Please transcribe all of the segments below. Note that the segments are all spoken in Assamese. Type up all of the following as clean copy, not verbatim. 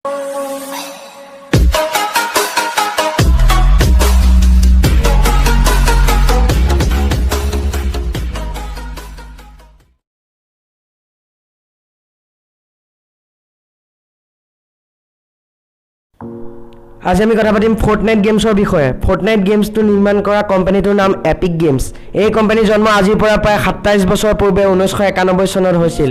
আজি আমি কথা পাতিম ফৰ্টনাইট গেমছৰ বিষয়ে। ফৰ্টনাইট গেমছটো নিৰ্মাণ কৰা কোম্পানীটোৰ নাম এপিক গেমছ। এই কোম্পানীৰ জন্ম আজিৰ পৰা প্ৰায় 27 বছৰ পূৰ্বে 1991 চনত হৈছিল।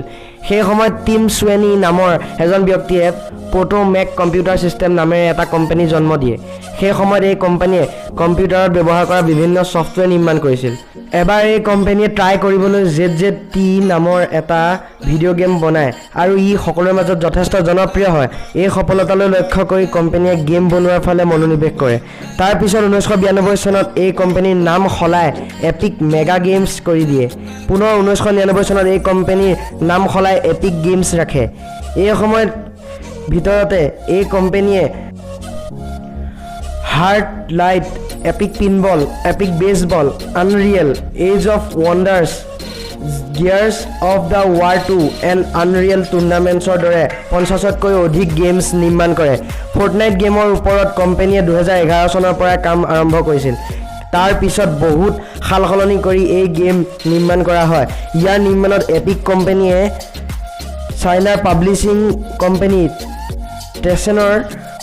সেই সময়ত টিম সুৱেনি নামৰ এজন ব্যক্তিয়ে প্ৰটোমেক কম্পিউটাৰ চিষ্টেম নামেৰে এটা কোম্পানী জন্ম দিয়ে। সেই সময়ত এই কোম্পানীয়ে কম্পিউটাৰত ব্যৱহাৰ কৰা বিভিন্ন ছফ্টৱেৰ নিৰ্মাণ কৰিছিল। এবাৰ এই কোম্পানীয়ে ট্ৰাই কৰিবলৈ ZZT নামৰ এটা ভিডিঅ' গেম বনায় আৰু ই সকলোৰে মাজত যথেষ্ট জনপ্ৰিয় হয়। এই সফলতালৈ লক্ষ্য কৰি কোম্পানীয়ে গেম বনোৱাৰ ফালে মনোনিৱেশ কৰে। তাৰ পিছত 1992 চনত এই কোম্পানীৰ নাম সলাই এপিক মেগা গেমছ কৰি দিয়ে। পুনৰ 1999 চনত এই কোম্পানীৰ নাম সলাই এপিক গেমছ ৰাখে। এই সময়ত ভিতৰতে এই কোম্পানীয়ে Heartlight, Epic Pinball, Epic Baseball, Unreal, Age of Wonders, Gears of the War 2 and Unreal টুৰ্ণামেণ্টছৰ দৰে 50তকৈ অধিক গেমছ নিৰ্মাণ কৰে। ফৰ্টনাইট গেমৰ ওপৰত কোম্পানীয়ে 2011 চনৰ পৰা কাম আৰম্ভ কৰিছিল। তাৰ পিছত বহুত সাল সলনি কৰি এই গেম নিৰ্মাণ কৰা হয়। ইয়াৰ নিৰ্মাণত এপিক কোম্পানীয়ে চাইনাৰ পাব্লিছিং কোম্পানী টেচেনৰ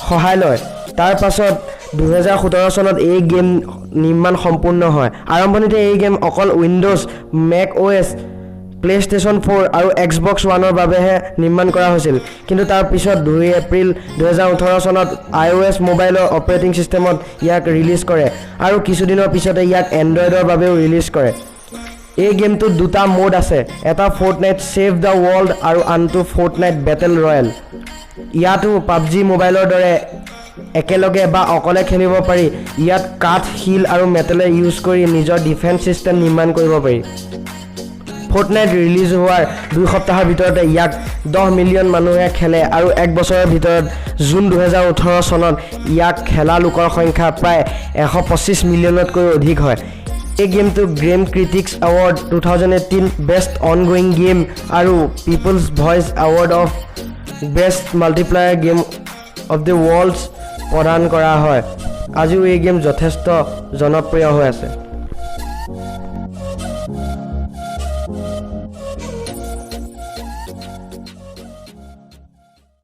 সহায় লয়। তাৰ পাছত 2017 চনত এই গেম নিৰ্মাণ সম্পূৰ্ণ হয়। আৰম্ভণিতে এই গেম অকল উইণ্ডোজ, মেক OS, প্লে'ষ্টেশ্যন 4 আৰু Xbox One-ৰ বাবেহে নিৰ্মাণ কৰা হৈছিল। কিন্তু তাৰ পিছত 2 এপ্ৰিল 2018 চনত iOS মোবাইলৰ অপাৰেটিং ছিষ্টেমত ইয়াক ৰিলিজ কৰে আৰু কিছুদিনৰ পিছতে ইয়াক এণ্ড্ৰইডৰ বাবেও ৰিলিজ কৰে। এই গেমটোত দুটা মোড আছে, এটা ফৰ্টনাইট ছেভ দ্য ৱৰ্ল্ড আৰু আনটো ফৰ্টনাইট বেটেল ৰয়েল। ইয়াতো পাবজি মোবাইলৰ দৰে একেলগে বা অকলে খেলিব পাৰি। ইয়াত কাঠ, শিল আৰু মেটেলে ইউজ কৰি নিজৰ ডিফেন্স ছিষ্টেম নিৰ্মাণ কৰিব পাৰি। ফৰ্টনাইট ৰিলিজ হোৱাৰ 2 সপ্তাহৰ ভিতৰতে ইয়াক 10 মিলিয়ন মানুহে খেলে আৰু 1 বছৰৰ ভিতৰত জুন 2018 চনত ইয়াক খেলা লোকৰ সংখ্যা প্ৰায় 125 মিলিয়নতকৈ অধিক হয়। এই গেমটো game critics award 2018 best ongoing game আৰু people's voice award of best multiplayer game of the worlds প্ৰদান কৰা হয়। আজিও এই গেম যথেষ্ট জনপ্ৰিয় হৈ আছে।